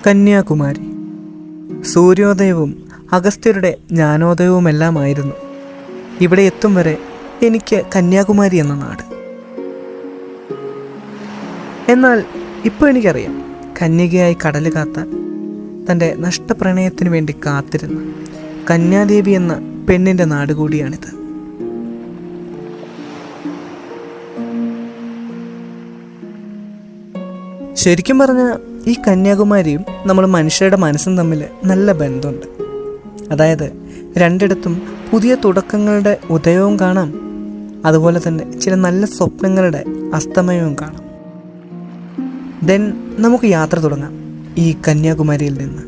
കന്യാകുമാരി. സൂര്യോദയവും അഗസ്ത്യരുടെ ജ്ഞാനോദയവുമെല്ലാമായിരുന്നു ഇവിടെ എത്തും വരെ എനിക്ക് കന്യാകുമാരി എന്ന നാട്. എന്നാൽ ഇപ്പോൾ എനിക്കറിയാം, കന്യകയായി കടല് കാത്ത തൻ്റെ നഷ്ടപ്രണയത്തിനു വേണ്ടി കാത്തിരുന്ന കന്യാദേവി എന്ന പെണ്ണിൻ്റെ നാട് കൂടിയാണിത്. ശരിക്കും പറഞ്ഞാൽ ഈ കന്യാകുമാരിയും നമ്മൾ മനുഷ്യരുടെ മനസ്സും തമ്മിൽ നല്ല ബന്ധമുണ്ട്. അതായത് രണ്ടിടത്തും പുതിയ തുടക്കങ്ങളുടെ ഉദയവും കാണാം, അതുപോലെ തന്നെ ചില നല്ല സ്വപ്നങ്ങളുടെ അസ്തമയവും കാണാം. ദെൻ നമുക്ക് യാത്ര തുടങ്ങാം ഈ കന്യാകുമാരിയിൽ നിന്ന്.